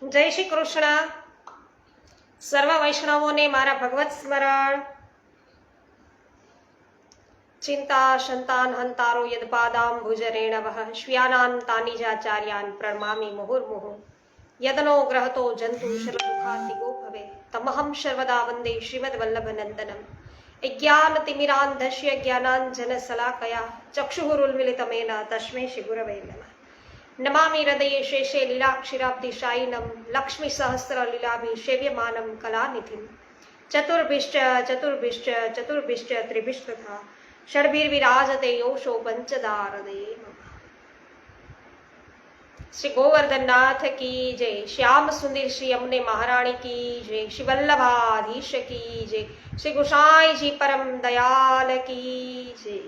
જય શ્રી કૃષ્ણ. સર્વ વૈષ્ણવોને મારા ભગવત સ્મરણ. ચિંતા શંતાન હંતારો યદપાદામ ભુજરેણવઃ શ્વ્યાનાન તાનિજાચાર્યાન પ્રણમામિ મુહુર્મુહુ યદનો ગ્રહતો જંતુ શરદુખાતિગો ભવે તમહં સર્વદા વંદે શ્રીમદ્વલ્લભનંદનમ. જ્ઞાનતિમિરાન્ધસ્ય જ્ઞાનાંજન શલાકયા ચક્ષુરુન્મિલિતમેન તસ્મૈ શ્રી ગુરવે નમઃ. નમામિ હૃદયે શેષે લીલાક્ષીરાબ્ધિશાયિનમ લક્ષ્મી સહસ્ર લીલાભિ સેવ્યમાનમ કલાનિધિમ ચતુર્ભિશ્ચ ચતુર્ભિશ્ચ ચતુર્ભિશ્ચ ત્રિભિશ્ચ તથા ષડભિર્વિરાજતે યોષો પંચદારદે. શ્રી ગોવર્ધનનાથ કી જય. શ્યામ સુંદર શ્રી અમને મહારાણી કી જય. શ્રી વલ્લભાધીશ કી જય. શ્રી ગુસાઈજી પરમ દયાલ કી જય.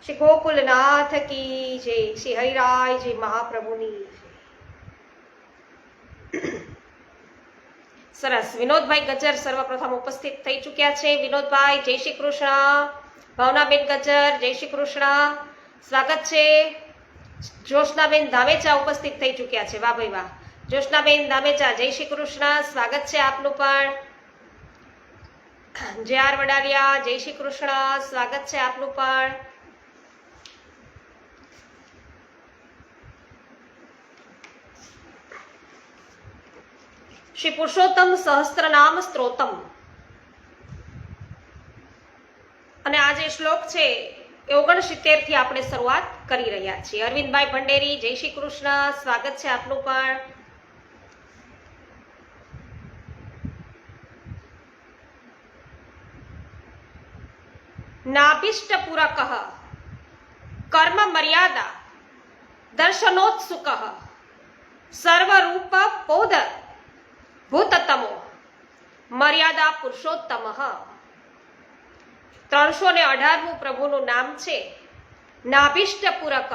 શ્રી ગોકુલનાથ કી જય. શ્રી હરિરાયજી મહાપ્રભુની જય. સરસ. વિનોદભાઈ ગજ્જર સર્વપ્રથમ ઉપસ્થિત થઈ ચૂક્યા છે. વિનોદભાઈ જય શ્રી કૃષ્ણ. ભાવનાબેન ગજ્જર જય શ્રી કૃષ્ણ, સ્વાગત છે. જોશનાબેન ધામેચા ઉપસ્થિત થઈ ચૂક્યા છે. વાહ ભાઈ વાહ. જોશનાબેન ધામેચા જય શ્રી કૃષ્ણ, સ્વાગત છે આપનું પણ. જે આર વડાલિયા જય શ્રી કૃષ્ણ, સ્વાગત છે આપનું પણ. શ્રી પુરુષોત્તમ સહસ્ત્રનામ સ્ત્રોતમ અને આ જે શ્લોક છે એ 69 થી આપણે શરૂઆત કરી રહ્યા છીએ. અરવિંદભાઈ ભંડેરી જય શ્રી કૃષ્ણ, સ્વાગત છે આપનું પણ. નાભિષ્ટ પૂરક કર્મ મર્યાદા દર્શનોત્સુક સર્વરૂપ પોદ ભૂતતમો મર્યાદા પુરુષોત્તમ. 318મું પ્રભુનું નામ છે નાભિષ્ટ પૂરક.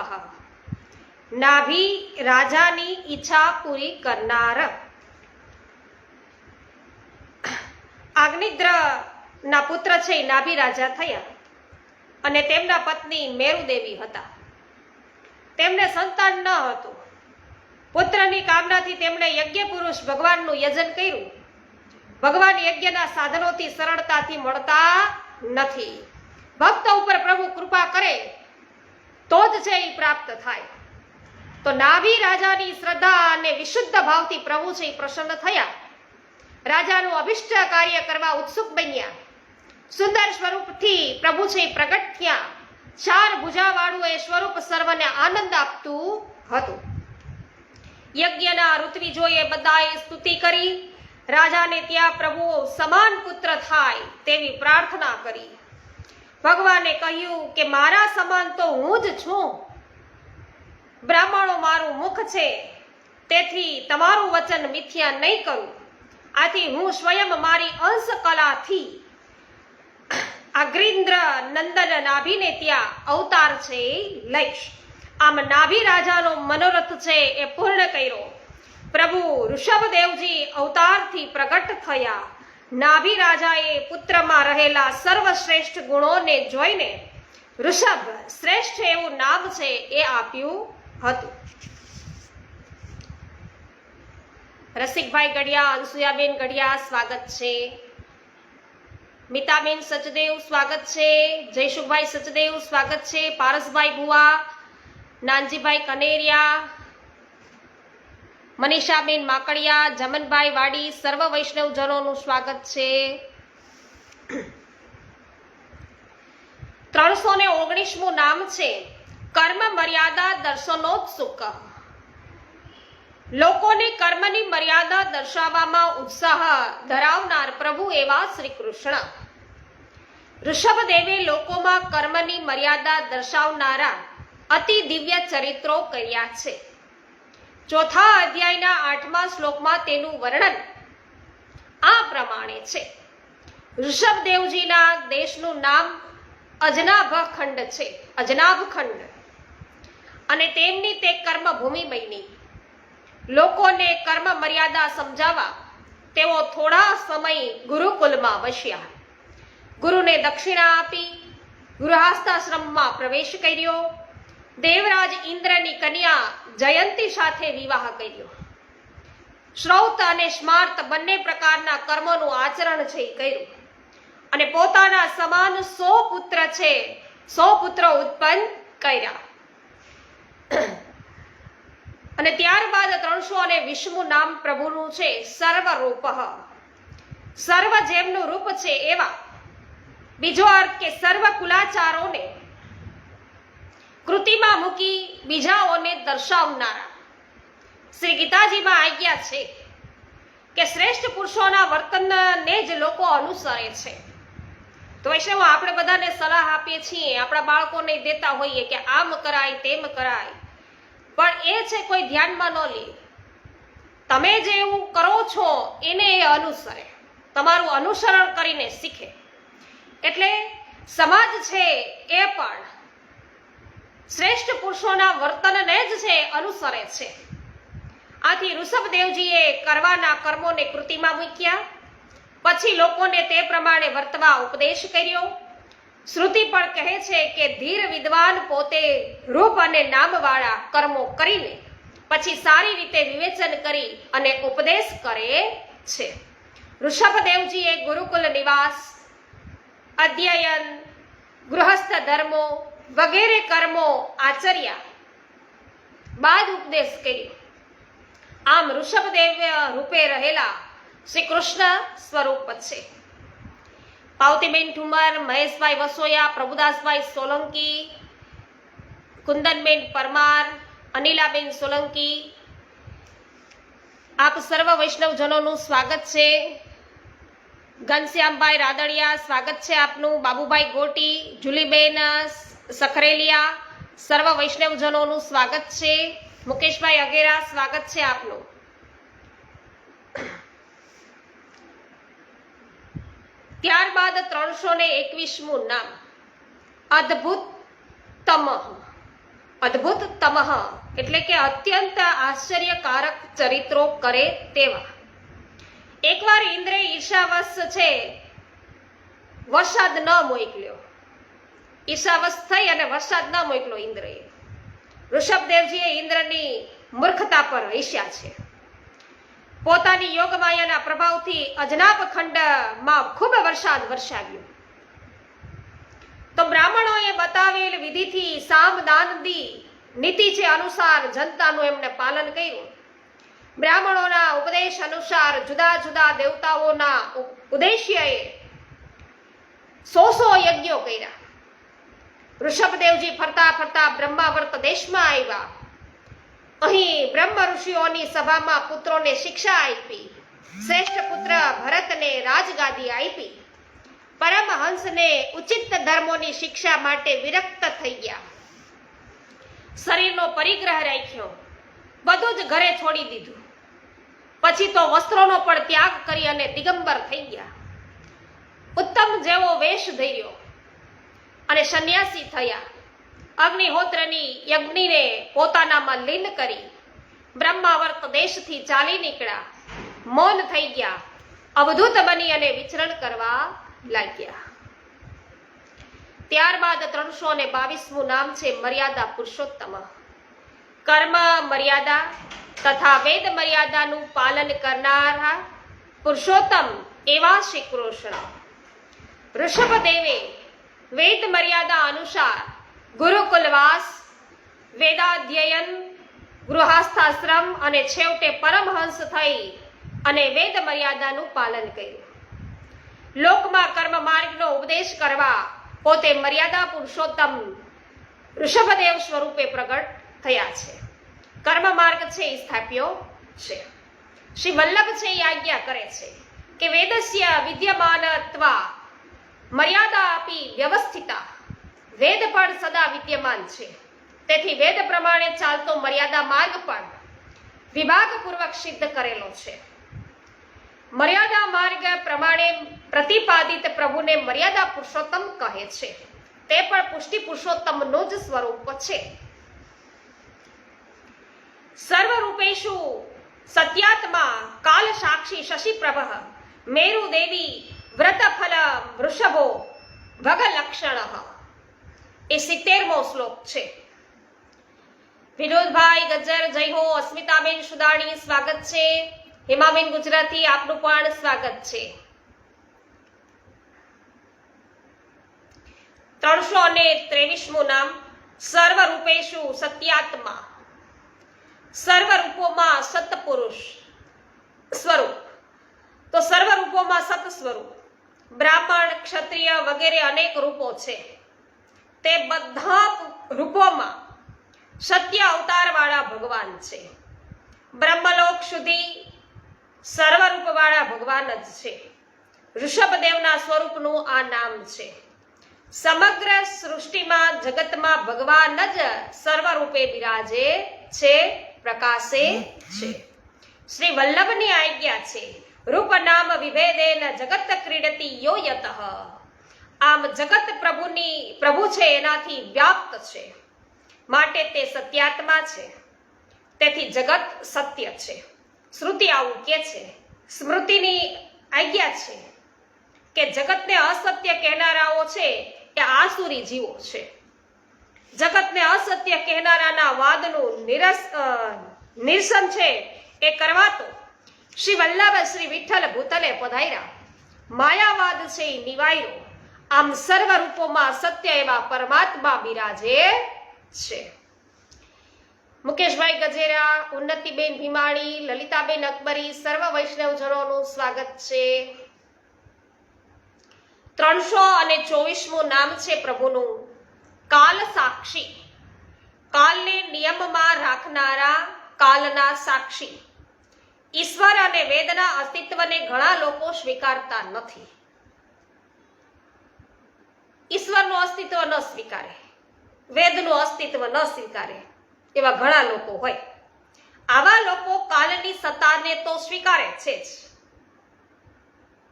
નાભી રાજાની ઈચ્છા પૂરી કરનાર. આગ્નિદ્ર ના પુત્ર છે નાભી રાજા થયા અને તેમના પત્ની મેરુદેવી હતા. તેમને સંતાન ન હતું. પુત્રની કામનાથી તેમણે યજ્ઞ પુરુષ ભગવાનનું યજન કર્યું. ભગવાન યજ્ઞના સાધનોથી સરળતાથી મળતા નથી. ભક્ત ઉપર પ્રભુ કૃપા કરે તો જ છે એ પ્રાપ્ત થાય. તો નાભી રાજાની શ્રદ્ધા અને વિશુદ્ધ ભાવથી પ્રભુ છે એ પ્રસન્ન થયા. રાજાનું અભિષ્ટ કાર્ય કરવા ઉત્સુક બન્યા. સુંદર સ્વરૂપથી પ્રભુ છે પ્રગટ થયા. 4 ભુજાવાળું એ સ્વરૂપ સર્વને આનંદ આપતું હતું. યજ્ઞના ઋત્વિજોએ બધાએ સ્તુતિ કરી. રાજાને ત્યાં પ્રભુ સમાન પુત્ર થાય તેવી પ્રાર્થના કરી. ભગવાને કહ્યું કે મારા સમાન તો હું જ છું. બ્રાહ્મણો મારું મુખ છે, તેથી તમારું વચન મિથ્યા નહીં કરું. આથી હું સ્વયં મારી અંશ કલાથી અગ્રીન્દ્ર નંદન નાભીને ત્યાં અવતાર છે લઈશ. આમ નાભી રાજાનો મનોરથ છે એ પૂર્ણ કર્યો. પ્રભુ ઋષભદેવજી અવતારથી પ્રગટ થયા. નાભી રાજાએ પુત્રમાં રહેલા સર્વશ્રેષ્ઠ ગુણોને જોઈને ઋષભ શ્રેષ્ઠ એવું નામ છે એ આપ્યું હતું. રસિકભાઈ ગઢિયા, અનસુયાબેન ગઢિયા સ્વાગત છે. મિતાબેન સચદેવ સ્વાગત છે. જયસુખભાઈ સચદેવ સ્વાગત છે. પારસભાઈ ભુવા, નાનજીભાઈ કનેરિયા, મનીષાબેન માકડિયા, જમનભાઈ વાડી, સર્વ વૈષ્ણવજનોનું સ્વાગત છે. 319મું નામ છે કર્મ મર્યાદા દર્શનોત્સુક. લોકોને કર્મની મર્યાદા દર્શાવવામાં ઉત્સાહ ધરાવનાર પ્રભુ એવા શ્રી કૃષ્ણ. ઋષભદેવે લોકોમાં કર્મની મર્યાદા દર્શાવનારા અતિ દિવ્ય ચરિત્રો કર્યા છે. 4થા અધ્યાયના 8મા શ્લોકમાં તેનું વર્ણન આ પ્રમાણે છે. ઋષભદેવજીના દેશનું નામ અજનાભ ખંડ છે, અજનાભ ખંડ, અને તેમની તે કર્મભૂમિ બની. લોકોને કર્મ મર્યાદા સમજાવવા તેઓ થોડા સમય ગુરુકુલમાં વસ્યા. ગુરુને દક્ષિણા આપી ગૃહસ્થાશ્રમમાં પ્રવેશ કર્યો. દેવરાજ ઇન્દ્રની કન્યા જયંતી સાથે વિવાહ કર્યો. શ્રૌત અને સ્માર્ત બંને પ્રકારના કર્મોનું આચરણ છે એ કર્યું અને પોતાના સમાન 100 પુત્ર છે 100 પુત્રો ઉત્પન્ન કર્યા. અને ત્યારબાદ 320મું નામ પ્રભુનું છે સર્વરૂપ. સર્વ જેમનું રૂપ છે એવા. બીજો અર્થ કે સર્વ કુલાચારોને કૃતિમાં મૂકી બીજાઓને દર્શાવનારા. શ્રી ગીતાજીમાં આજ્ઞા છે કે શ્રેષ્ઠ પુરુષોના વર્તનને જ લોકો અનુસરે છે. તો વૈષ્ણવ આપણે બધાને સલાહ આપીએ છીએ, આપણા બાળકોને દેતા હોઈએ કે આમ કરાય તેમ કરાય, પણ એ છે કોઈ ધ્યાનમાં ન લે. તમે જે એવું કરો છો એને એ અનુસરે, તમારું અનુસરણ કરીને શીખે. એટલે સમાજ છે એ પણ શ્રેષ્ઠ પુરુષોના વર્તનને જ છે અનુસરે છે. આથી ઋષભદેવજીએ કરવાના કર્મોને કૃતિમાં મૂક્યા, પછી લોકોને તે પ્રમાણે વર્તવા ઉપદેશ કર્યો. શ્રુતિ પણ કહે છે કે ધીર વિદ્વાન પોતે રૂપ અને નામવાળા કર્મો કરીને પછી સારી રીતે વિવેચન કરી અને ઉપદેશ કરે છે. ઋષભદેવજીએ ગુરુકુલ નિવાસ, અધ્યયન, ગૃહસ્થ ધર્મો વગેરે કર્મો આચર્યા બાદ ઉપદેશ કર્યો. આમ ઋષભદેવ રૂપે રહેલા શ્રી કૃષ્ણ સ્વરૂપ છે. પાવતીબેન ઠુમર, મહેશભાઈ વસોયા, પ્રભુદાસભાઈ સોલંકી, કુંદનબેન પરમાર, અનિલાબેન સોલંકી, આપ સર્વ વૈષ્ણવજનોનું સ્વાગત છે. ઘનશ્યામભાઈ રાદડિયા, સ્વાગત છે આપનું. બાબુભાઈ ગોટી, જુલીબેન સખરેલિયા, સર્વ વૈષ્ણવજનોનું સ્વાગત છે. મુકેશભાઈ અગેરા, સ્વાગત છે આપનું. ત્યારબાદ 321મું નામ અદ્ભુતતમ. અદ્ભુતતમ એટલે કે અત્યંત આશ્ચર્યકારક ચરિત્રો કરે તેવા. એકવાર ઇન્દ્રે ઈર્ષાવશ છે વરસાદ ન મોકલ્યો. ઈર્ષાવશ થઈ અને વરસાદ ન મોકલ્યો ઇન્દ્રએ. ઋષભદેવજીએ ઇન્દ્રની મૂર્ખતા પર હસ્યા છે. પોતાની યોગમાયાના પ્રભાવથી અજનાબ ખંડમાં ખૂબ વરસાદ વરસાવ્યો. તો બ્રાહ્મણોએ બતાવેલ વિધિથી સામદાનની નીતિ છે અનુસાર જનતાનું એમને પાલન કર્યું. બ્રાહ્મણોના ઉપદેશ અનુસાર જુદા જુદા દેવતાઓના ઉદ્દેશ્યએ 100 યજ્ઞો કર્યા. ઋષભદેવજી ફરતા ફરતા બ્રહ્માવર્ત દેશમાં આવ્યા. અહીં બ્રહ્મ ઋષિઓની સભામાં પુત્રોને શિક્ષા આપી. શ્રેષ્ઠ પુત્ર ભરતને રાજગાદી આપી. પરમહંસને ઉચિત ધર્મોની શિક્ષા માટે વિરક્ત થઈ ગયા. શરીરનો પરિગ્રહ રાખ્યો, બધું જ ઘરે છોડી દીધું. પછી તો વસ્ત્રોનો પણ ત્યાગ કરી અને દિગંબર થઈ ગયા. ઉત્તમ જેવો વેશ ધર્યો અને સંન્યાસી થયા. અગ્નિહોત્રની યજ્ઞને પોતાનામાં લીન કરી બ્રહ્માવર્ત દેશથી ચાલી નીકળ્યા. મૌન થઈ ગયા. અવધૂત બની અને વિચરણ કરવા લાગ્યા. ત્યારબાદ 322મું નામ છે મર્યાદા પુરુષોત્તમ. કર્મ મર્યાદા તથા વેદ મર્યાદાનું પાલન કરનારા પુરુષોત્તમ એવા શ્રી કૃષ્ણ. ઋષભદેવે વેદ મર્યાદા અનુસાર ગુરુકુલવાસ, વેદાધ્યયન, ગૃહસ્થાશ્રમ અને છેવટે પરમહંસ થઈ અને વેદ મર્યાદાનું પાલન કર્યું. લોકમાં કર્મ માર્ગનો ઉપદેશ કરવા પોતે મર્યાદા પુરુષોત્તમ ઋષભદેવ સ્વરૂપે પ્રગટ થયા છે. કર્મ માર્ગ છે એ સ્થાપ્યો છે. શ્રી વલ્લભ છે એ આજ્ઞા કરે છે કે વેદસ્ય વિદ્યમાનત્વા મર્યાદા આપી વ્યવસ્થિતા. વેદ પણ સદા વિદ્યમાન છે, તેથી વેદ પ્રમાણે ચાલતો મર્યાદા માર્ગ પણ વિભાગપૂર્વક સિદ્ધ કરેલો છે. મર્યાદા માર્ગ પ્રમાણે પ્રતિપાદિત પ્રભુને મર્યાદા પુરુષોત્તમ કહે છે. તે પણ પુષ્ટિ પુરુષોત્તમનું જ સ્વરૂપ છે. સર્વરૂપેષુ સત્યાત્મા કાલ સાક્ષી શશિપ્રભ મેરુ દેવી વ્રતફલ વૃષભો ભગલક્ષણ. એ 70મો શ્લોક છે. વિનોદભાઈ ગજ્જર જય હો. અસ્મિતાબેન સુદાણી સ્વાગત છે. હેમાબેન ગુજરાતી, આપનું પણ સ્વાગત છે. 323મું નામ સર્વરૂપેષુ સત્યાત્મા. સર્વરૂપોમાં સત્પુરુષ સ્વરૂપ. તો સર્વરૂપોમાં સત સ્વરૂપ. બ્રાહ્મણ, ક્ષત્રિય વગેરે અનેક રૂપો છે. તે બધા રૂપોમાં સત્ય અવતારવાળા ભગવાન છે. બ્રહ્મલોક સુધી સર્વરૂપવાળા ભગવાન જ છે. ઋષભદેવના સ્વરૂપનું આ નામ છે. સમગ્ર સૃષ્ટિમાં જગતમાં ભગવાન જ સર્વરૂપે બિરાજે છે, પ્રકાશે છે. શ્રી વલ્લભની આજ્ઞા છે, રૂપ નામ વિભેદેન જગત ક્રીડતી યો યતઃ. આમ જગત પ્રભુ છે, એનાથી વ્યાપ્ત છે, માટે તે સત્યાત્મા છે. તેથી જગત સત્ય છે. શ્રુતિ આવું કે છે, સ્મૃતિની આજ્ઞા છે કે જગતને અસત્ય કહેનારાઓ છે એ આસુરી જીવો છે. જગતને અસત્ય કહેનારાના વાદનું નિરસન છે એ કરવાતો શ્રી વલ્લભ શ્રી વિઠ્ઠલ ભૂતલે પધાર્યા. માયાવાદ છે એ નિવાર્યો. આમ સર્વ રૂપોમાં સત્ય એવા પરમાત્મા બિરાજે છે. મુકેશભાઈ ગજેરા, ઉન્નતિબેન ભીમાણી, લલિતાબેન અકબરી, સર્વ વૈષ્ણવજનોનું સ્વાગત છે. 324મું નામ છે પ્રભુનું કાલ સાક્ષી. કાલને નિયમમાં રાખનારા, કાલના સાક્ષી. ઈશ્વર અને વેદના અસ્તિત્વને ઘણા લોકો સ્વીકારતા નથી. ઈશ્વરનું અસ્તિત્વ ન સ્વીકારે, વેદનું અસ્તિત્વ ન સ્વીકારે એવા ઘણા લોકો હોય. આવા લોકો કાલની સત્તાને તો સ્વીકારે છે જ,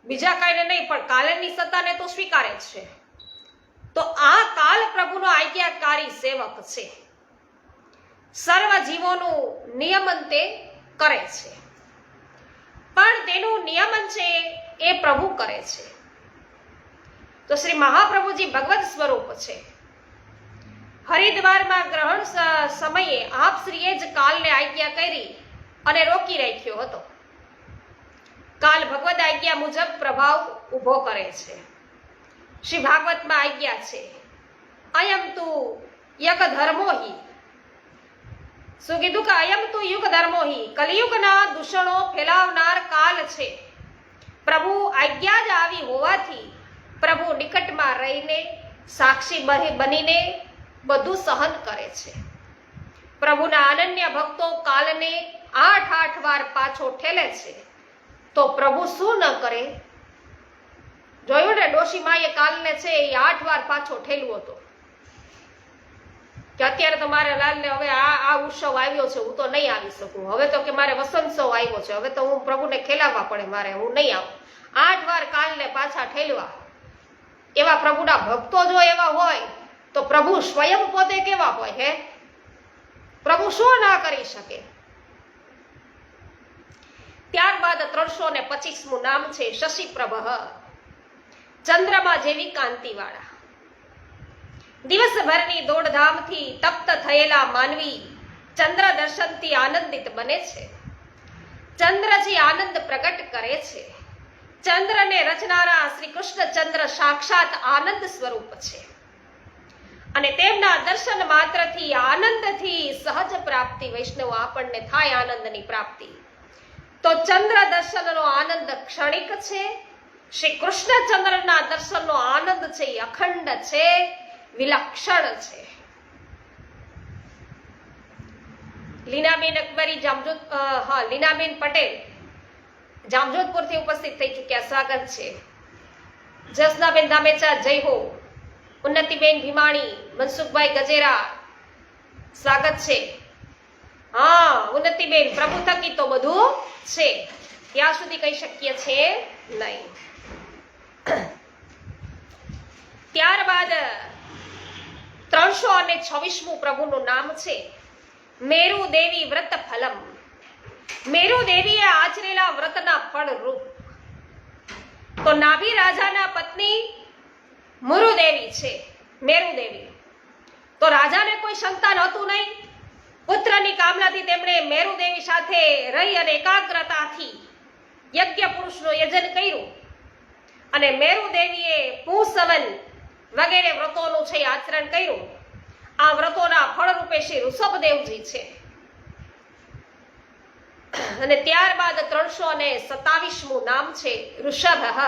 બીજા કાંઈને નહીં, પણ કાલની સત્તાને તો સ્વીકારે છે. તો આ કાલ પ્રભુનો આજ્ઞાકારી સેવક છે. સર્વ જીવોનું નિયમન તે કરે છે, પણ તેનું નિયમન છે એ પ્રભુ કરે છે. તો શ્રી મહાપ્રભુજી ભગવત સ્વરૂપ છે. હરિદ્વારમાં ગ્રહણ સમયે આપશ્રીએ જ કાલને આજ્ઞા કરી અને રોકી રાખ્યો હતો. કાલ ભગવદ આજ્ઞા મુજબ પ્રભાવ ઉભો કરે છે. શ્રી ભાગવતમાં આજ્ઞા છે, અયમ તુ યક ધર્મોહિ. શું કીધું કે અયમ તુ યુગ ધર્મોહિ, કલિયુગના દૂષણો ફેલાવનાર કાલ છે. પ્રભુ આજ્ઞા જ આવી હોવાથી પ્રભુ નિકટમાં રહીને સાક્ષી બનીને બધું સહન કરે છે. પ્રભુના અનન્ય ભક્તો કાલને 8 વાર પાછો ઠેલે છે, તો પ્રભુ શું ન કરે? જોયું ને, ડોશીમાએ કાલને છે એ 8 વાર પાછો ઠેલવો હતો કે અત્યારે તો મારે લાલને હવે આ ઉત્સવ આવ્યો છે, હું તો નહીં આવી શકું. હવે તો કે મારે વસંતોત્સવ આવ્યો છે, હવે તો હું પ્રભુને ખેલાવવા પડે, મારે હું નહીં આવું. 8 વાર કાલને પાછા ઠેલવા. એવા પ્રભુના ભક્તો જો એવા હોય તો પ્રભુ સ્વયં પોતે કેવા હોય હે? પ્રભુ શું ના કરી શકે? ત્યારબાદ 325મું નામ છે શશિપ્રભ. ચંદ્રમા જેવી કાંતિવાળા. દિવસભરની દોડધામથી તપ્ત થયેલા માનવી ચંદ્ર દર્શનથી આનંદિત બને છે. ચંદ્રજી આનંદ પ્રગટ કરે છે. ચંદ્રને રચનારા શ્રી કૃષ્ણચંદ્ર સાક્ષાત આનંદ સ્વરૂપ છે, અને તેમના દર્શન માત્રથી આનંદથી સહજ પ્રાપ્તિ વૈષ્ણવ આપણને થાય, આનંદની પ્રાપ્તિ. તો ચંદ્ર દર્શનનો આનંદ ક્ષણિક છે. શ્રી કૃષ્ણચંદ્રના દર્શનનો આનંદ છે એ અખંડ છે, વિલક્ષણ છે. લીનાબેન અકબરી લીનાબેન પટેલ જામજોધપુરથી ઉપસ્થિત થઈ ચૂક્યા, સ્વાગત છે. જસનાબેન ધામેચા, જય હો. ઉન્નતિબેન ભીમાણી, મનસુખભાઈ ગજેરા, સ્વાગત છે. હા ઉન્નતિબેન, પ્રભુ થકી તો બધું છે, ત્યાં સુધી કહી શકીએ છે નહીં. ત્યારબાદ 326મું પ્રભુનું નામ છે મેરુ દેવી વ્રત ફલમ. મેરુ દેવીએ આચરેલા વ્રતના ફળ રૂપ. તો નાભી રાજાના પત્ની મુરુદેવી છે, મેરુ દેવી. તો રાજાને કોઈ સંતાન હતું નહીં, પુત્રની કામના કામનાથી તેમણે મેરુ દેવી સાથે રહી અને એકાગ્રતાથી યજ્ઞ પુરુષનું યજન કર્યું અને મેરુ દેવીએ પુંસવન વગેરે વ્રતોનું છે આચરણ કર્યું. આ વ્રતોના ફળરૂપે શ્રી ઋષભદેવજી છે. અને ત્યારબાદ 327મું નામ છે ઋષભ.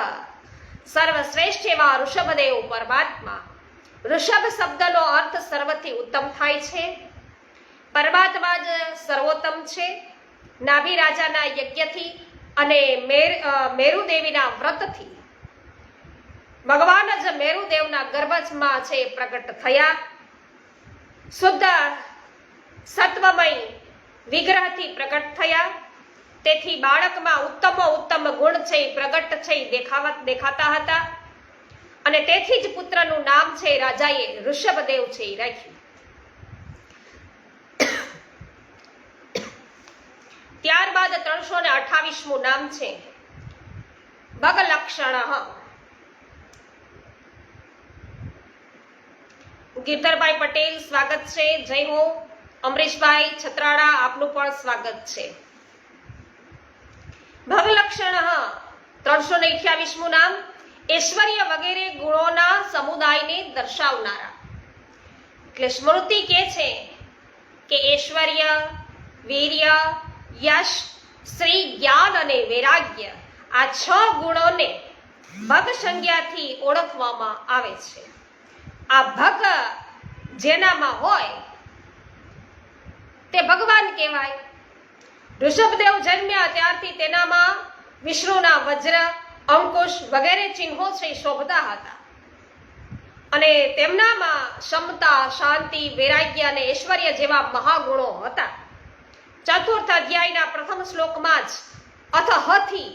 સર્વશ્રેષ્ઠ એવા ઋષભદેવ પરમાત્મા. ઋષભ શબ્દનો અર્થ સર્વથી ઉત્તમ થાય છે. પરમાત્મા જ સર્વોત્તમ છે. નાભી રાજાના યજ્ઞથી અને મેરુદેવીના વ્રતથી ભગવાન જ મેરુદેવના ગર્ભમાં છે પ્રગટ થયા. શુદ્ધ સત્વમય વિગ્રહથી પ્રગટ થયા. તેથી બાળકમાં ઉત્તમ ગુણ છે પ્રગટ છે દેખાતા હતા અને તેથી જ પુત્રનું નામ છે રાજાએ ઋષભદેવ છે રાખ્યું. ત્યારબાદ 328મું નામ છે ભગલક્ષણ. ગિરધરભાઈ પટેલ સ્વાગત છે. જય હો. અમરીશભાઈ છત્રાડા આપનું પણ સ્વાગત છે. ભગલક્ષણ 328મું નામ ઐશ્વર્ય વગેરે ગુણોના સમુદાયને દર્શાવનારા. એટલે સ્મૃતિ કે છે કે ઐશ્વર્ય, વીર્ય, યશ, શ્રી, જ્ઞાન અને વૈરાગ્ય આ 6 ગુણોને ભગ સંજ્ઞાથી ઓળખવામાં આવે છે. આ ભગ જેનામાં હોય તે ભગવાન કહેવાય. ઋષભદેવ જન્મ્યા ત્યારથી તેનામાં વિષ્ણુના વજ્ર, અંકુશ વગેરે ચિહ્નો છે શોભતા હતા અને તેમનામાં ક્ષમતા, શાંતિ, વૈરાગ્ય અને ઐશ્વર્ય જેવા મહાગુણો હતા. ચતુર્થ અધ્યાયના પ્રથમ શ્લોકમાં જ અથહથી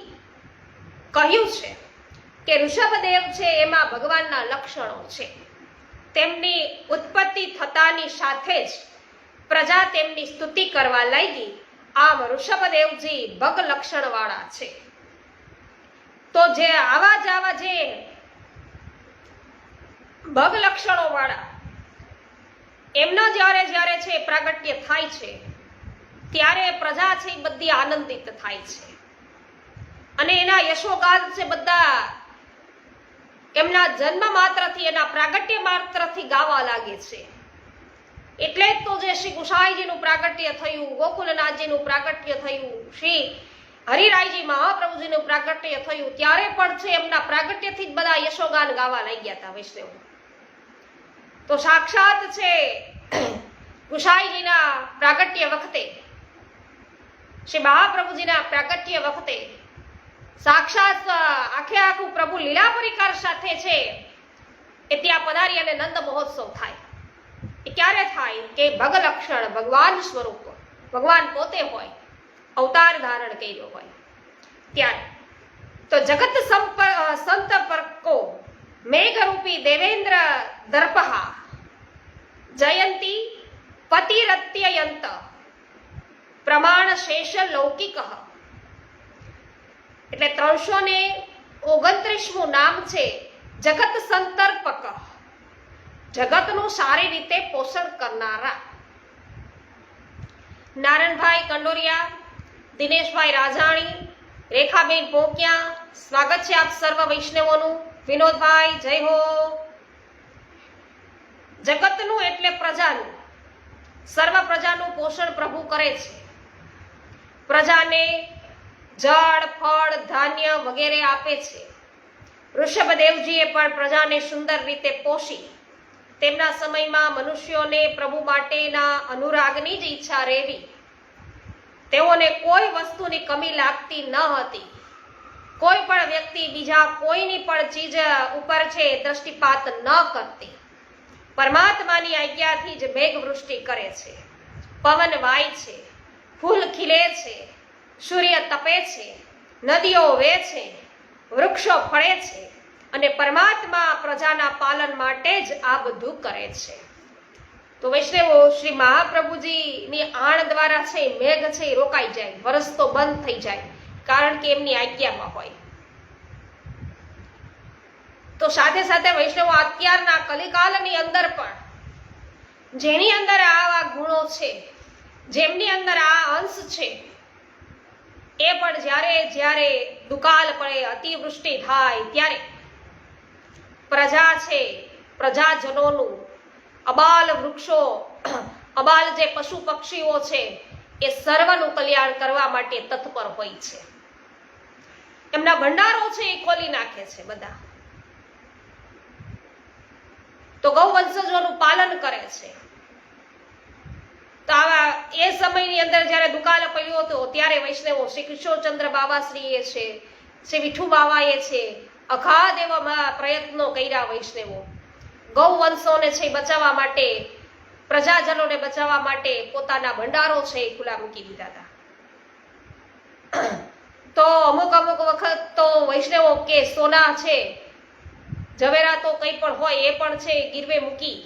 કહ્યું છે કે ઋષભદેવ છે એમાં ભગવાનના લક્ષણો છે. તેમની ઉત્પત્તિ થતાની સાથે જ પ્રજા તેમની સ્તુતિ કરવા લાગી. આમ ઋષભદેવજી ભગ લક્ષણ વાળા છે. તો જે આવા જે ભગ લક્ષણો વાળા એમના જ્યારે છે પ્રાગટ્ય થાય છે ત્યારે પ્રજા છે બધી આનંદિત થાય છે અને એના યશોગાન છે બધા એમના જન્મ માત્રથી, એના પ્રાગટ્ય માત્રથી ગાવા લાગે છે. એટલે જ તો જે શ્રી ગુસાઈજીનું પ્રાગટ્ય થયું, ગોકુલનાથજીનું પ્રાગટ્ય થયું, શ્રી હરિરાયજી મહાપ્રભુજીનું પ્રાગટ્ય થયું ત્યારે પણ છે એમના પ્રાગટ્યથી જ બધા યશોગાન ગાવા લાગ્યા હતા વૈષ્ણવ. તો સાક્ષાત છે ગુસાઈજીના પ્રાગટ્ય વખતે, શ્રી મહાપ્રભુજીના પ્રાગટ્ય વખતે સાક્ષાત આખું પ્રભુ લીલા પરિકાર સાથે છે એ ત્યાં પધારી અને નંદ મહોત્સવ થાય. એ ક્યારે થાય કે ભગલક્ષણ ભગવાન સ્વરૂપ ભગવાન પોતે હોય, અવતાર ધારણ કર્યો હોય ત્યારે. તો જગત સંત પરકો મેઘરૂપી દેવેન્દ્ર દર્પહા જયંતી પતિરત્યયંત પ્રમાણ શેષ લૌકિક. એટલે 329મું નામ છે જગત સંતર્પક, જગતનું સારી રીતે પોષણ કરનારા. નારાયણભાઈ કંડોરિયા, દિનેશભાઈ રાજાણી, રેખાબેન પોકિયા, સ્વાગત છે આપ સર્વ વૈષ્ણવોનું. વિનોદભાઈ જય હો. જગતનું એટલે પ્રજાનું, સર્વ પ્રજાનું પોષણ પ્રભુ કરે છે. પ્રજાને જળ, ફળ, ધાન્ય વગેરે આપે છે. ઋષભદેવજીએ પણ પ્રજાને સુંદર રીતે પોષી. તેમના સમયમાં મનુષ્યોને પ્રભુ માટેના અનુરાગની જ ઈચ્છા રહેવી. તેઓને કોઈ વસ્તુની કમી લાગતી ન હતી. કોઈ પણ વ્યક્તિ બીજા કોઈની પણ ચીજ ઉપર છે દ્રષ્ટિપાત ન કરતી. પરમાત્માની આજ્ઞાથી જ મેઘવૃષ્ટિ કરે છે, પવન વાય છે, ફૂલ ખીલે છે, સૂર્ય તપે છે, નદીઓ વહે છે, વૃક્ષો ફળે છે અને પરમાત્મા પ્રજાના પાલન માટે જ આ બધું કરે છે. તો વૈષ્ણવો શ્રી મહાપ્રભુજીની આણ દ્વારા છે મેઘ છે રોકાઈ જાય, વરસતો બંધ થઈ જાય, કારણ કે એમની આજ્ઞામાં હોય. તો સાથે સાથે વૈષ્ણવો અત્યારના કલિકાલની અંદર પણ જેની અંદર આવા ગુણો છે, જેમની અંદર આ અંશ છે એ પણ જ્યારે જ્યારે દુકાળ પડે, અતિવૃષ્ટિ થાય ત્યારે પ્રજા છે, પ્રજાજનોનું, અબાલ વૃક્ષો, અબાલ જે પશુ પક્ષીઓ છે એ સર્વનું કલ્યાણ કરવા માટે તત્પર હોય છે. એમના ભંડારો છે એ ખોલી નાખે છે બધા. તો ગૌવંશજોનું પાલન કરે છે. તો આવા એ સમયની અંદર જ્યારે દુકાળ પડ્યો હતો ત્યારે વૈષ્ણવો શ્રી કિશોરચંદ્ર બાવાશ્રીએ છે, શ્રી વિઠુ બાવાએ છે, અખાધ એવા પ્રયત્નો કર્યા વૈષ્ણવો ગૌવંશોને છે બચાવવા માટે, પ્રજાજનોને બચાવવા માટે પોતાના ભંડારો છે એ ખુલ્લા મૂકી દીધા હતા. તો અમુક વખત તો વૈષ્ણવો કે સોના છે, ઝવેરાતો કંઈ પણ હોય એ પણ છે ગીરવે મૂકી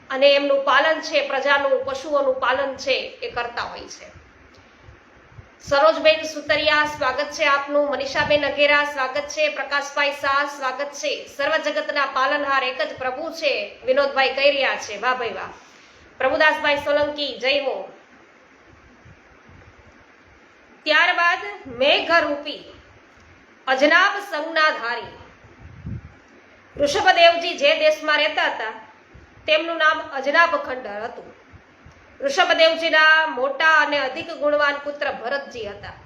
અને એમનું પાલન છે, પ્રજાનું, પશુઓનું પાલન છે એ કરતા હોય છે. સરોજબેન સુતરિયા સ્વાગત છે આપનું, મનીષાબેન અઘેરા સ્વાગત છે, પ્રકાશભાઈ શાહ સ્વાગત છે. સર્વ જગતના પાલનહાર એક જ પ્રભુ છે, વિનોદભાઈ કહી રહ્યા છે. વાહ ભાઈ વાહ. પ્રભુદાસભાઈ સોલંકી જય હો. ત્યારબાદ મેઘરૂપી અજનાબ સંજ્ઞા ધારી ઋષભદેવજી જે દેશમાં રહેતા હતા તેમનું નામ અજનાબ ખંડ હતું. ઋષભદેવજીના મોટા અને અધિક ગુણવાન પુત્ર ભરતજી હતા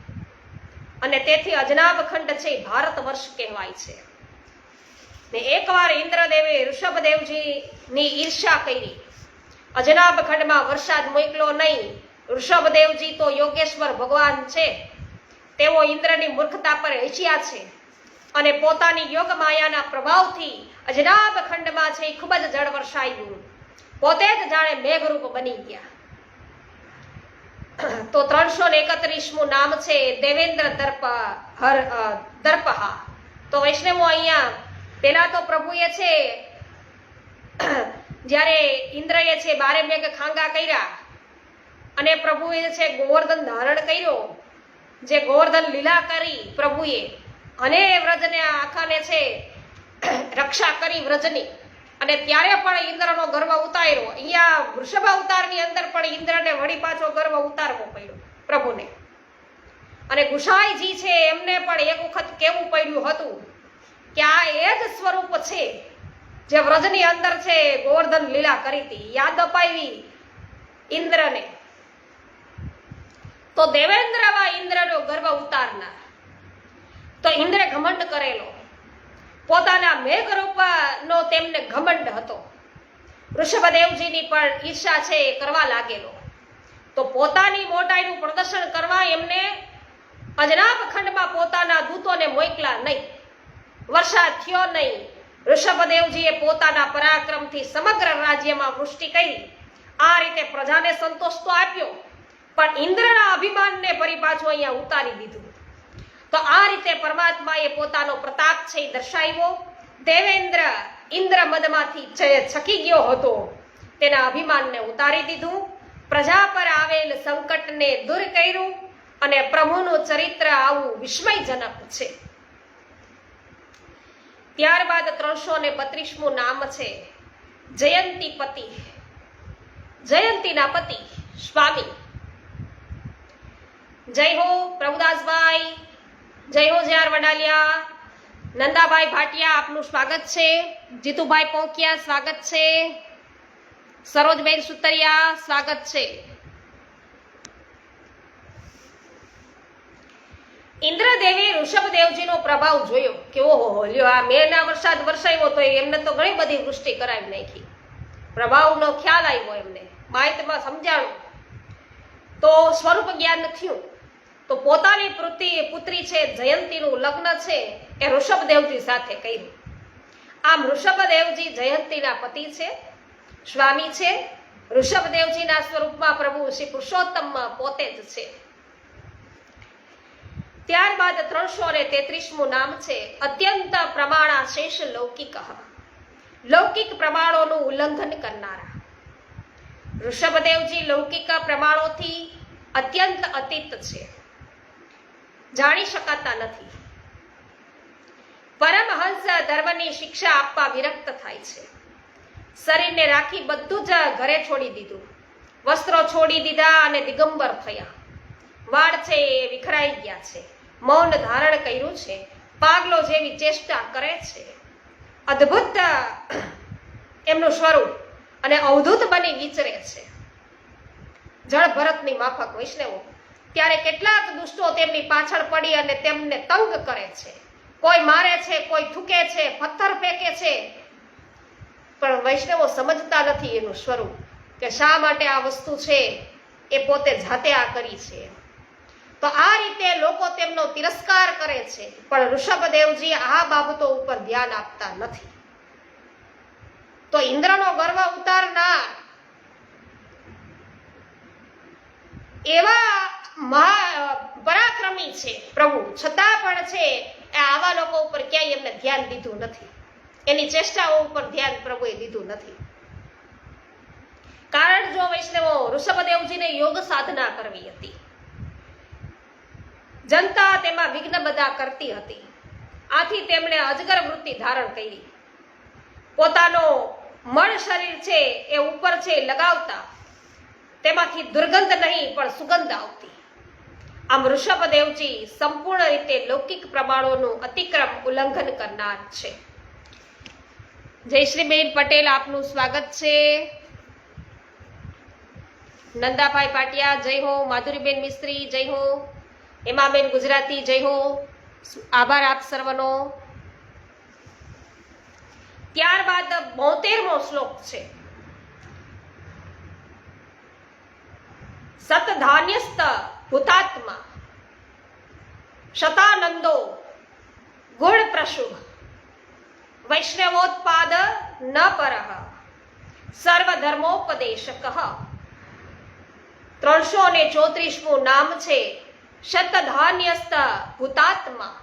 અને તેથી અજનાબ ખંડ છે ભારત વર્ષ કહેવાય છે. ને એકવાર ઇન્દ્રદેવે ઋષભદેવજીની ઈર્ષ્યા કરી, અજનાબ ખંડમાં વરસાદ મોકલો નહીં. ઋષભદેવજી તો યોગેશ્વર ભગવાન છે, તેઓ ઇન્દ્રની મૂર્ખતા પર હસ્યા છે અને પોતાની યોગ માયાના પ્રભાવથી અજનાબ ખંડમાં છે ખૂબ જ જળ વર્ષાયું, પોતે જ જાણે મેઘરૂપ બની ગયા. તો 331મું નામ છે દેવેન્દ્ર દર્પહા. તો વૈષ્ણવો અહીંયા પેલા તો પ્રભુએ છે જ્યારે ઇન્દ્રએ છે 12 મેઘ ખાંગા કર્યા અને પ્રભુએ છે ગોવર્ધન ધારણ કર્યો, જે ગોવર્ધન લીલા કરી પ્રભુએ અને વ્રજને આખાને છે રક્ષા કરી વ્રજની. અને ત્યારે પણ ઇન્દ્રનો ગર્વ ઉતાર્યો. અહીંયા વૃષભ અવતારની અંદર પણ ઇન્દ્રને વળી પાછો ગર્વ ઉતારવો પડ્યો પ્રભુને. અને ગુસાઈજી છે એમને પણ એક વખત કેવું પડ્યું હતું કે આ એ જ સ્વરૂપ છે જે વ્રજની અંદર છે ગોવર્ધન લીલા કરી હતી. યાદ અપાવી ઇન્દ્રને. તો દેવેન્દ્રવા ઇન્દ્રનો ગર્વ ઉતારનાર. તો ઇન્દ્રે ઘમંડ કરેલો, પોતાના મેઘરૂપનો તેમને ઘમંડ હતો. ઋષભદેવજીની પણ ઈર્ષા છે એ કરવા લાગેલો. તો પોતાની મોટાઈનું પ્રદર્શન કરવા એમને અજનાબ ખંડમાં પોતાના દૂતોને મોકલા નહીં, વરસાદ થયો નહીં. ઋષભદેવજીએ પોતાના પરાક્રમથી સમગ્ર રાજ્યમાં વૃષ્ટિ કરી. આ રીતે પ્રજાને સંતોષ તો આપ્યો, પણ ઇન્દ્રના અભિમાનને ફરી પાછું અહીંયા ઉતારી દીધું. તો આ રીતે પરમાત્માએ પોતાનો પ્રતાપ છે એ દર્શાવ્યો. દેવેન્દ્ર ઇન્દ્ર મદમાંથી છકી ગયો હતો, તેના અભિમાનને ઉતારી દીધું, પ્રજા પર આવેલ સંકટને દૂર કર્યું અને પ્રભુનું ચરિત્ર આવું વિસ્મયજનક છે. ત્યારબાદ 332મું નામ છે જયંતી પતિ, જયંતીના પતિ સ્વામી. જય હો પ્રભુદાસભાઈ, જય હો જ્યાર વડાલિયા. નંદાભાઈ ભાટિયા આપનું સ્વાગત છે. જીતુભાઈ પોંકિયા સ્વાગત છે. સરોજબેન સુતરિયા સ્વાગત છે. ઇન્દ્રદેવે ઋષભદેવજીનો પ્રભાવ જોયો કે ઓહો લ્યો આ મેના વરસાદ વરસાવ્યો તો એમને તો ઘણી બધી વૃષ્ટિ કરાવી નાખી. પ્રભાવનો ખ્યાલ આવ્યો એમને, માહિતીમાં સમજાણું તો સ્વરૂપ જ્ઞાન થયું. તો પોતાની પુત્રી છે જયંતીનું લગ્ન છે એ ઋષભદેવજી સાથે કર્યું. આમ ઋષભદેવજી જયંતીના પતિ છે, સ્વામી છે. ઋષભદેવજીના સ્વરૂપમાં પ્રભુ શ્રી પુરુષોત્તમમાં પોતે જ છે. ત્યારબાદ 333મું નામ છે અત્યંત પ્રમાણા શેષ લૌકિક, લૌકિક પ્રમાણોનું ઉલ્લંઘન કરનારા. ઋષભદેવજી લૌકિક પ્રમાણોથી અત્યંત અતીત છે, જાણી શકાતા નથી. પરમહંસ ધર્મની શિક્ષા આપવા વિરક્ત થાય છે. શરીરને રાખી બધું જ ઘરે છોડી દીધું વસ્ત્રો છોડી દીધા અને દિગંબર થયા. વાળ છે એ વિખરાઈ ગયા છે, મૌન ધારણ કર્યું છે, પાગલો જેવી ચેષ્ટા કરે છે. અદ્ભુત એમનું સ્વરૂપ અને અવધૂત બની વિચરે છે. જળ ભરતની માફક વૈષ્ણવો. ત્યારે કેટલાક દુષ્ટો તેમની પાછળ પડી અને તેમને તંગ કરે છે. કોઈ મારે છે, કોઈ થૂકે છે, પથ્થર ફેંકે છે, પણ વૈષ્ણવો સમજતા નથી એનું સ્વરૂપ, કે શા માટે આ વસ્તુ છે એ પોતે જાતે આ કરી છે. તો આ રીતે લોકો તેમનો તિરસ્કાર કરે છે, પણ ઋષભદેવજી આ બાબતો ઉપર ધ્યાન આપતા નથી. તો ઇન્દ્રનો ગર્વ ઉતારનાર એવા પરાક્રમી છે પ્રભુ, છતાં પણ છે આવા લોકો ઉપર ક્યાંય એમને ધ્યાન દીધું નથી. એની ચેષ્ટાઓ ઉપર ધ્યાન પ્રભુએ દીધું નથી. કારણ જો વૈષ્ણવો, ઋષભદેવજીને યોગ સાધના કરવી હતી, જનતા તેમાં વિઘ્ન બધા કરતી હતી. આથી તેમણે અજગર વૃત્તિ ધારણ કરી. પોતાનો મળ શરીર છે એ ઉપર છે લગાવતા તેમાંથી દુર્ગંધ નહીં પણ સુગંધ આવતી. આમ ઋષભદેવજી સંપૂર્ણ રીતે લૌકિક પ્રમાણોનું અતિક્રમ ઉલ્લંઘન કરનાર છે. જયશ્રીબેન પટેલ, આપનું સ્વાગત છે. નંદાભાઈ પાટિયા, જય હો. માધુરીબેન મિસ્ત્રી, જય હો. હેમાબેન ગુજરાતી, જય હો. આભાર આપ સર્વનો. ત્યારબાદ 72મો શ્લોક છે. સતધાન્યસ્ત ભૂતાત્મા શતાનંદો ગુણ પ્રશુભ વૈષ્ણવોત્પાદ ન પરઃ સર્વધર્મોપદેશક. 334મું નામ છે શતધાન્યસ્ત ભૂતાત્મા.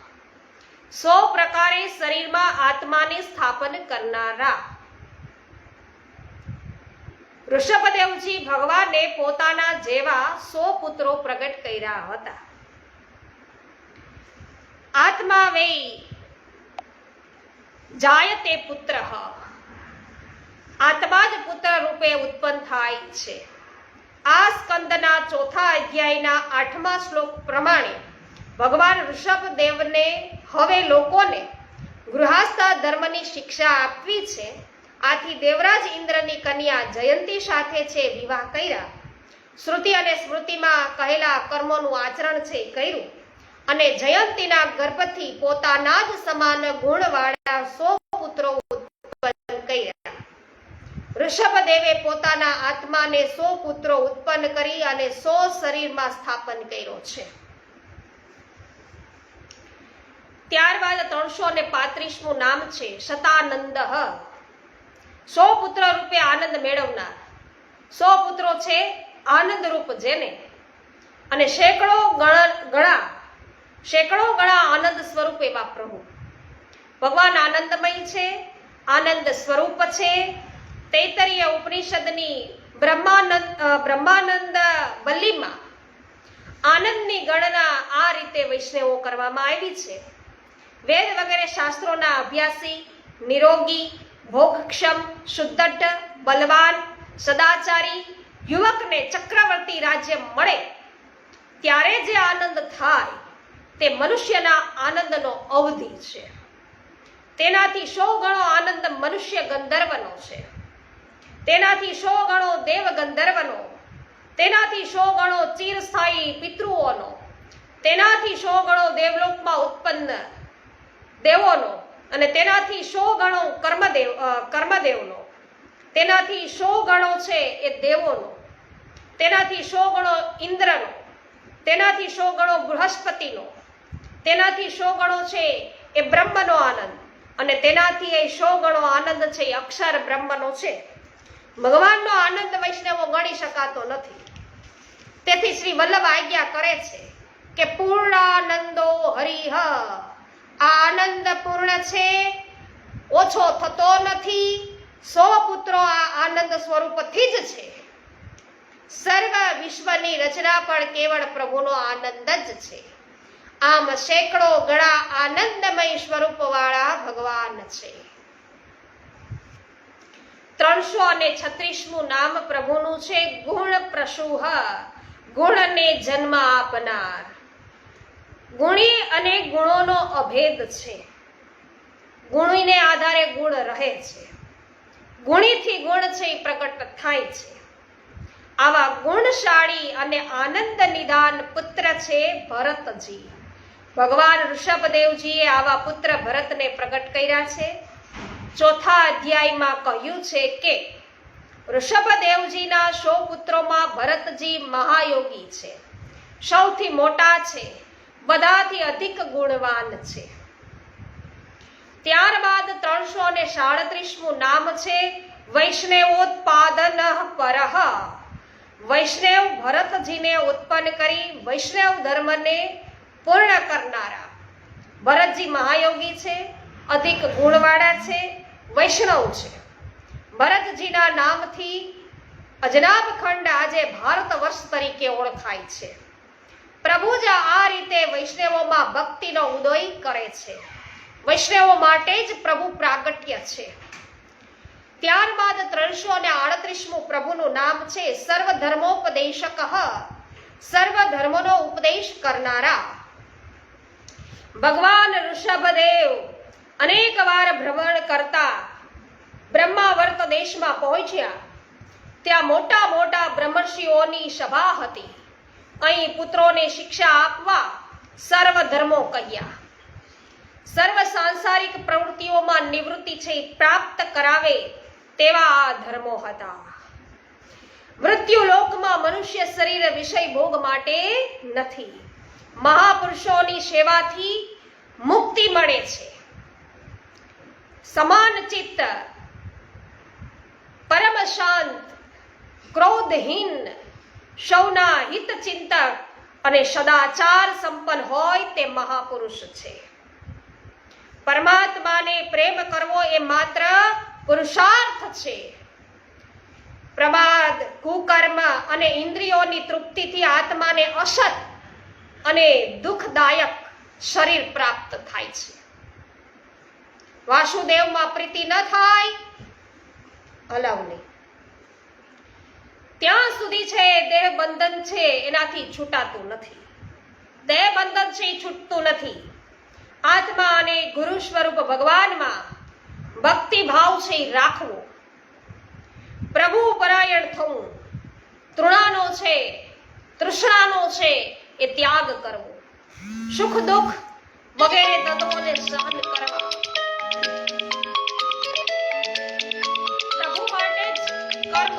100 પ્રકારે શરીરમાં આત્માને સ્થાપન કરનારા. ઋષભદેવજી ભગવાને પોતાના જેવા 100 પુત્રો પ્રગટ કર્યા હતા. આત્મા વૈ જાયતે પુત્ર. આત્મા જ પુત્ર રૂપે ઉત્પન્ન થાય છે. આ સ્કંદના 4થા અધ્યાયના 8મા શ્લોક પ્રમાણે ભગવાન ઋષભદેવને હવે લોકોને ગૃહસ્થ ધર્મની શિક્ષા આપવી છે. આથી દેવરાજ ઇન્દ્રની કન્યા જયંતી સાથે છે વિવાહ કર્યા. શ્રુતિ અને સ્મૃતિમાં કહેલા કર્મોનું આચરણ છે કર્યું અને જયંતીના ગર્ભથી પોતાના જ સમાન ગુણવાળા 100 પુત્રો ઉત્પન્ન કર્યા. ઋષભદેવે પોતાના આત્માને 100 પુત્રો ઉત્પન્ન કરી અને 100 શરીરમાં સ્થાપન કર્યો છે. ત્યારબાદ 335મું નામ છે શતાનંદ. 100 પુત્ર રૂપે આનંદ મેળવનાર. 100 પુત્રો છે આનંદ રૂપ જેને, અને સેંકડો ગણા આનંદ સ્વરૂપ એવા પ્રભુ. ભગવાન આનંદમય છે, આનંદ સ્વરૂપ છે. તૈતરીય ઉપનિષદની બ્રહ્માનંદ વલ્લીમાં આનંદની ગણના આ રીતે વૈષ્ણવો કરવામાં આવી છે. વેદ વગેરે શાસ્ત્રોના અભ્યાસી, નિરોગી, ભોગક્ષમ, શુદ્ધ, બલવાન, સદાચારી યુવકને ચક્રવર્તી રાજ્ય મળે ત્યારે જે આનંદ થાય તે મનુષ્યના આનંદનો અવધિ છે. તેનાથી 100 ગણો આનંદ મનુષ્ય ગંધર્વનો છે. તેનાથી 100 ગણો દેવ ગંધર્વનો. તેનાથી 100 ગણો ચિરસ્થાયી પિતૃઓનો. તેનાથી 100 ગણો દેવલોકમાં ઉત્પન્ન દેવોનો. અને તેનાથી 100 ગણો કર્મદેવનો. તેનાથી 100 ગણો છે એ દેવોનો. તેનાથી 100 ગણો ઇન્દ્રનો. તેનાથી 100 ગણો બૃહસ્પતિનો. તેનાથી 100 ગણો છે એ બ્રહ્મનો આનંદ. અને તેનાથી એ 100 ગણો આનંદ છે એ અક્ષર બ્રહ્મનો છે. ભગવાનનો આનંદ વૈષ્ણવો ગણી શકાતો નથી. તેથી શ્રી વલ્લભ આજ્ઞા કરે છે કે પૂર્ણાનંદો હરિહ. આનંદ પૂર્ણ છે, ઓછો થતો નથી. 100 પુત્રો આ આનંદ સ્વરૂપથી જ છે. સર્વ વિશ્વની રચના પણ કેવળ પ્રભુનો આનંદ જ છે. આમ સેંકડો ગણા આનંદમય સ્વરૂપ વાળા ભગવાન છે. 336મું નામ પ્રભુનું છે ગુણ પ્રસૂહ, ગુણને જન્મ આપનાર. ગુણી અને ગુણોનો અભેદ છે. ગુણીને આધારે ગુણ રહે છે. ગુણીથી ગુણ છે એ પ્રગટ થાય છે. આવા ગુણશાળી અને આનંદ નિદાન પુત્ર છે ભરતજી. ભગવાન ઋષભદેવજીએ આવા પુત્ર ભરતને પ્રગટ કર્યા છે. ચોથા અધ્યાયમાં કહ્યું છે કે ઋષભદેવજીના 100 પુત્રોમાં ભરતજી મહાયોગી છે, સૌથી મોટા છે, બધાથી અધિક ગુણવાન છે. ત્યારબાદ 337મું નામ છે વૈષ્ણવોત્પાદન પરઃ. વૈષ્ણવ ભરતજીને ઉત્પન્ન કરી વૈષ્ણવ ધર્મને પૂર્ણ કરનારા. ભરતજી મહાયોગી છે, અધિક ગુણવાળા છે, વૈષ્ણવ છે. ભરતજીના નામથી અજનાબ ખંડ આજે ભારત વર્ષ તરીકે ઓળખાય છે. પ્રભુ જ આ રીતે વૈષ્ણવોમાં ભક્તિનો ઉદય કરે છે. વૈષ્ણવો માટે જ પ્રભુ પ્રાગટ્ય છે. ત્યારબાદ 338મું પ્રભુનું નામ છે સર્વધર્મોપદેશક, સર્વ ધર્મનો ઉપદેશ કરનારા. ભગવાન ઋષભદેવ અનેક વાર ભ્રમણ કરતા બ્રહ્માવર્ત દેશમાં પહોંચ્યા. ત્યાં મોટા મોટા બ્રહ્મર્ષિઓની સભા હતી. અહીં પુત્રોને શિક્ષા આપવા સર્વ ધર્મો કહ્યા. સર્વ સાંસારિક પ્રવૃત્તિઓમાં નિવૃત્તિ છે પ્રાપ્ત કરાવે તેવા આ ધર્મો હતા. મૃત્યુ લોકમાં મનુષ્ય શરીર વિષય ભોગ માટે નથી. મહાપુરુષોની સેવાથી મુક્તિ મળે છે. સમાન ચિત્ત, પરમ શાંત, ક્રોધહીન, સૌના હિત ચિંતક અને સદાચાર સંપન્ન હોય તે મહાપુરુષ છે. પરમાત્માને પ્રેમ કરવો એ માત્ર પુરુષાર્થ છે. પ્રમાદ, કુકર્મ અને ઇન્દ્રિયોની તૃપ્તિથી આત્માને અસત અને દુઃખદાયક શરીર પ્રાપ્ત થાય છે. વાસુદેવમાં પ્રીતિ ન થાય હલાવ નહીં. ત્યાં સુધી છે દેહ બંધન છે એનાથી છૂટાતું નથી. દેહ બંધન છે એ છૂટતું નથી. આત્મા અને ગુરુ સ્વરૂપ ભગવાનમાં ભક્તિ ભાવ છે એ રાખવો. પ્રભુ પરાયણ થવું. તૃણાનો છે, તૃષ્ણાનો છે એ ત્યાગ કરવો. સુખ દુઃખ વગેરે તત્વોને સહન કરવા. પ્રભુ માટે જ કર્મ.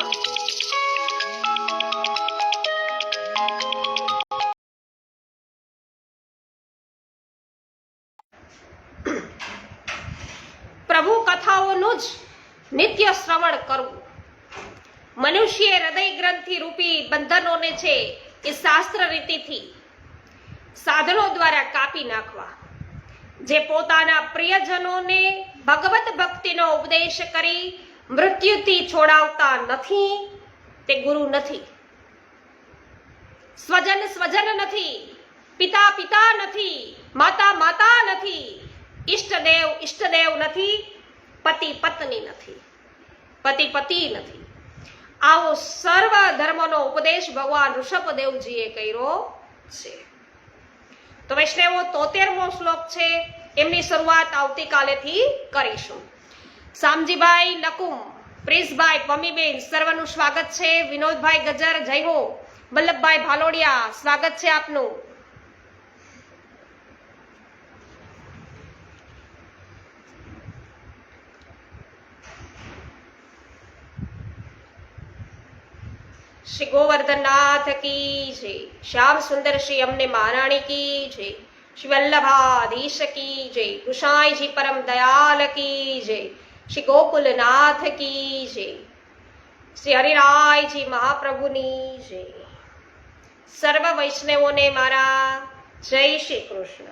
પ્રભુ કથાઓનું જ નિત્ય શ્રવણ કરવું. મનુષ્ય હૃદય ગ્રંથિ રૂપી બંધનોને છે એ શાસ્ત્ર રીતિથી સાધનો દ્વારા કાપી નાખવા. જે પોતાના પ્રિયજનોને ભગવત ભક્તિનો ઉપદેશ કરી મૃત્યુથી છોડાવતા નથી તે ગુરુ નથી. સ્વજન સ્વજન નથી, પિતા પિતા નથી, માતા માતા નથી, ઈષ્ટદેવ ઈષ્ટદેવ નથી, પતિ પત્ની નથી, પતિ પતિ નથી. આવો સર્વ ધર્મનો ઉપદેશ ભગવાન ઋષભદેવજીએ કર્યો છે. તો વૈષ્ણવો 73મો શ્લોક છે એમની શરૂઆત આવતીકાલેથી કરીશું. શામજીભાઈ નકુમ, પ્રિન્સભાઈ, પમીબેન સર્વનું સ્વાગત છે. વિનોદભાઈ ગજર જય હો. વલ્લભભાઈ ભાલોડિયા સ્વાગત છે આપનું. શ્રી ગોવર્ધનનાથ કી જય. શ્યામ સુંદર શ્રી અમને મહારાણી કી જય. શ્રી વલ્લભાધીશ કી જય. ગુસાઈજી પરમ દયાલ કી જય. શ્રી ગોકુલનાથ કી જય. શ્રી હરિરાયજી મહાપ્રભુની જય. સર્વ વૈષ્ણવોને મારા જય શ્રી કૃષ્ણ.